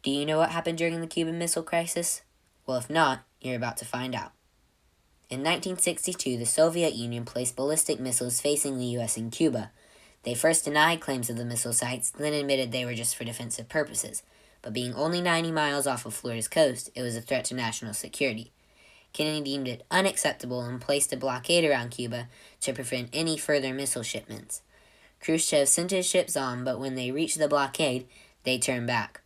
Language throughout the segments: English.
Do you know what happened during the Cuban Missile Crisis? Well, if not, you're about to find out. In 1962, the Soviet Union placed ballistic missiles facing the U.S. in Cuba. They first denied claims of the missile sites, then admitted they were just for defensive purposes. But being only 90 miles off of Florida's coast, it was a threat to national security. Kennedy deemed it unacceptable and placed a blockade around Cuba to prevent any further missile shipments. Khrushchev sent his ships on, but when they reached the blockade, they turned back.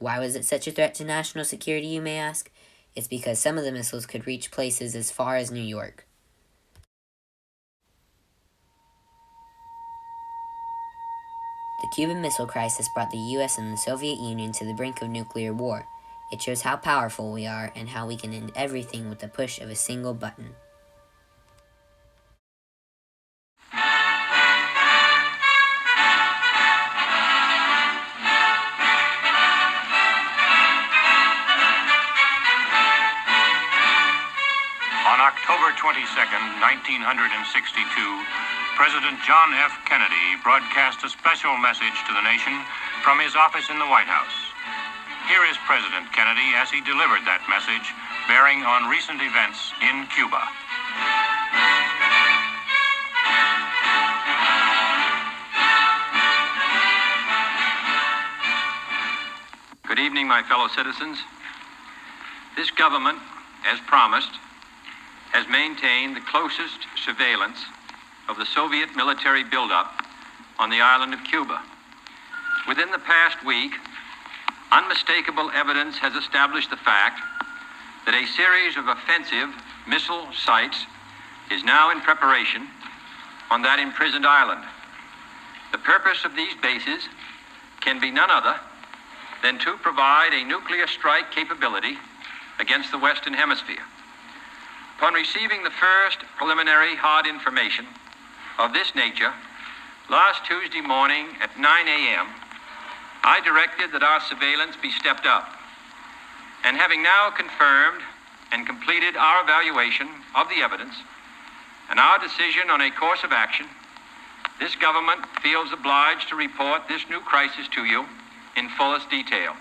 Why was it such a threat to national security, you may ask? It's because some of the missiles could reach places as far as New York. The Cuban Missile Crisis brought the U.S. and the Soviet Union to the brink of nuclear war. It shows how powerful we are and how we can end everything with the push of a single button. On October 22nd, 1962, President John F. Kennedy broadcast a special message to the nation from his office in the White House. Here is President Kennedy as he delivered that message bearing on recent events in Cuba. Good evening, my fellow citizens. This government, as promised, has maintained the closest surveillance of the Soviet military buildup on the island of Cuba. Within the past week, unmistakable evidence has established the fact that a series of offensive missile sites is now in preparation on that imprisoned island. The purpose of these bases can be none other than to provide a nuclear strike capability against the Western Hemisphere. Upon receiving the first preliminary hard information of this nature, last Tuesday morning at 9 a.m., I directed that our surveillance be stepped up. And having now confirmed and completed our evaluation of the evidence and our decision on a course of action, this government feels obliged to report this new crisis to you in fullest detail.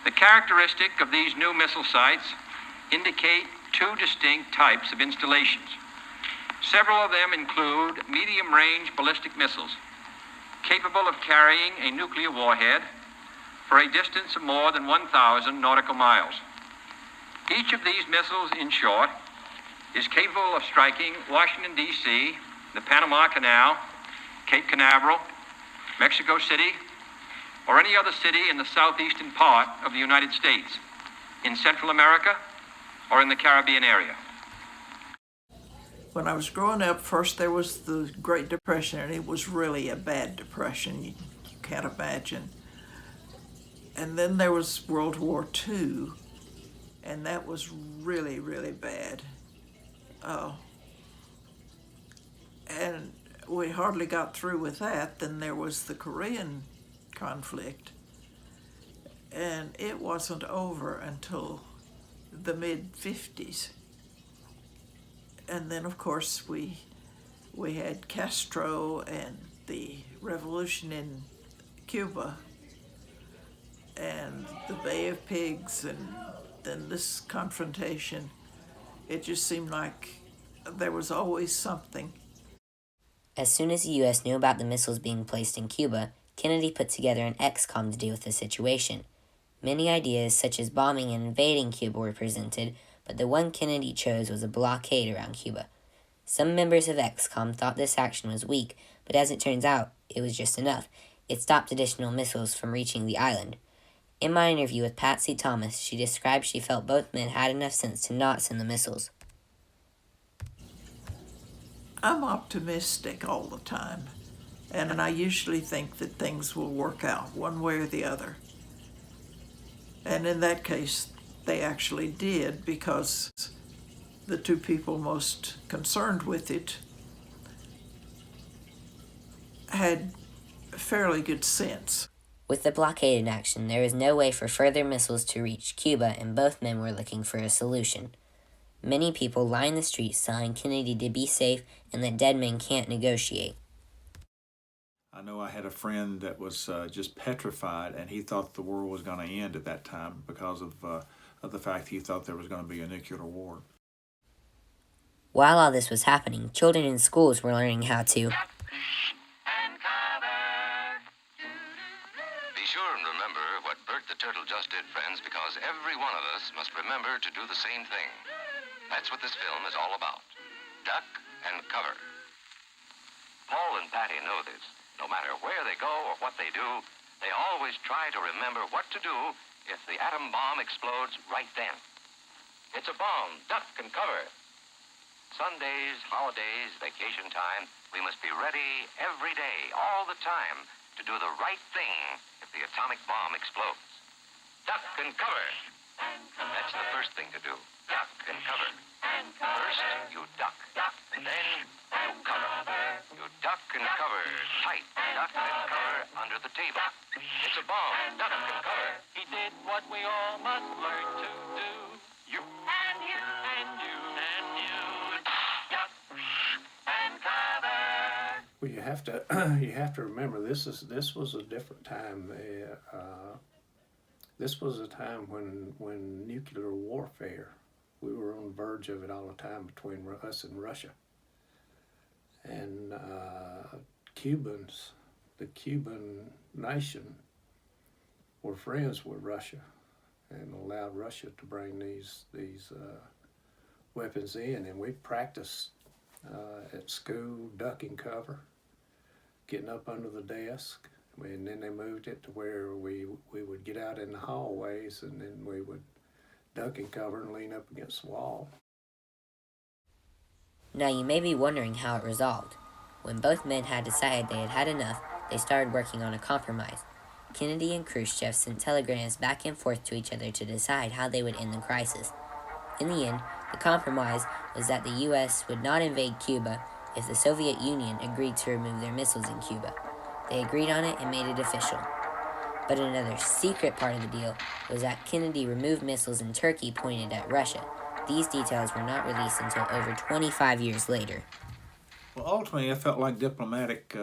The characteristic of these new missile sites indicate two distinct types of installations. Several of them include medium-range ballistic missiles capable of carrying a nuclear warhead for a distance of more than 1,000 nautical miles. Each of these missiles, in short, is capable of striking Washington, D.C., the Panama Canal, Cape Canaveral, Mexico City, or any other city in the southeastern part of the United States, in Central America, or in the Caribbean area. When I was growing up, first there was the Great Depression, and it was really a bad depression. You can't imagine. And then there was World War II, and that was really, really bad. And we hardly got through with that. Then there was the Korean conflict, and it wasn't over until the mid-50s. And then, of course, we had Castro and the revolution in Cuba and the Bay of Pigs, and then this confrontation. It just seemed like there was always something. As soon as the U.S. knew about the missiles being placed in Cuba, Kennedy put together an XCOM to deal with the situation. Many ideas, such as bombing and invading Cuba, were presented, but the one Kennedy chose was a blockade around Cuba. Some members of XCOM thought this action was weak, but as it turns out, it was just enough. It stopped additional missiles from reaching the island. In my interview with Patsy Thomas, she described she felt both men had enough sense to not send the missiles. I'm optimistic all the time, and I usually think that things will work out one way or the other. And in that case, they actually did, because the two people most concerned with it had fairly good sense. With the blockade in action, there was no way for further missiles to reach Cuba, and both men were looking for a solution. Many people lined the streets telling Kennedy to be safe and that dead men can't negotiate. I know I had a friend that was just petrified, and he thought the world was going to end at that time because of the fact he thought there was going to be a nuclear war. While all this was happening, children in schools were learning how to Be sure and remember what Bert the Turtle just did, friends, because every one of us must remember to do the same thing. That's what this film is all about. Duck and cover. Paul and Patty know this. No matter where they go or what they do, they always try to remember what to do if the atom bomb explodes right then. It's a bomb. Duck and cover. Sundays, holidays, vacation time, we must be ready every day, all the time, to do the right thing if the atomic bomb explodes. Duck and cover. That's the first thing to do. Duck and cover. First, you duck. And then you cover. You duck and cover tight. Duck and cover under the table. It's a bomb. Duck and cover. He did what we all must learn to do. You and you and you and you. Duck and cover. Well, you have to remember this was a different time. This was a time when nuclear warfare. We were on the verge of it all the time between us and Russia. And the Cuban nation, were friends with Russia, and allowed Russia to bring these weapons in. And we practiced at school, ducking cover, getting up under the desk. And then they moved it to where we would get out in the hallways, and then we would duck and cover and lean up against the wall. Now you may be wondering how it resolved. When both men had decided they had had enough, they started working on a compromise. Kennedy and Khrushchev sent telegrams back and forth to each other to decide how they would end the crisis. In the end, the compromise was that the U.S. would not invade Cuba if the Soviet Union agreed to remove their missiles in Cuba. They agreed on it and made it official. But another secret part of the deal was that Kennedy removed missiles in Turkey pointed at Russia. These details were not released until over 25 years later. Well, ultimately, I felt like diplomatic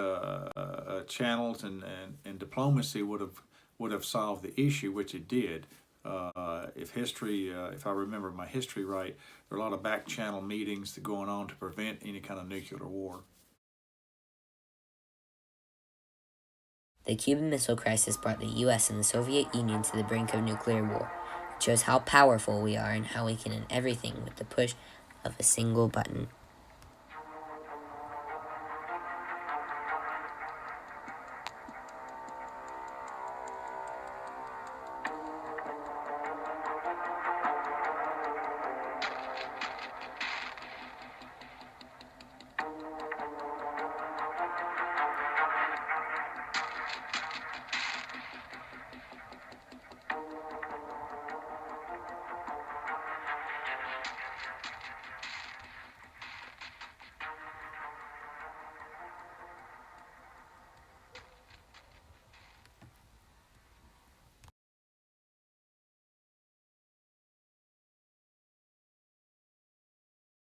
channels and diplomacy would have solved the issue, which it did. If I remember my history right, there are a lot of back channel meetings going on to prevent any kind of nuclear war. The Cuban Missile Crisis brought the U.S. and the Soviet Union to the brink of nuclear war. It shows how powerful we are and how we can end everything with the push of a single button.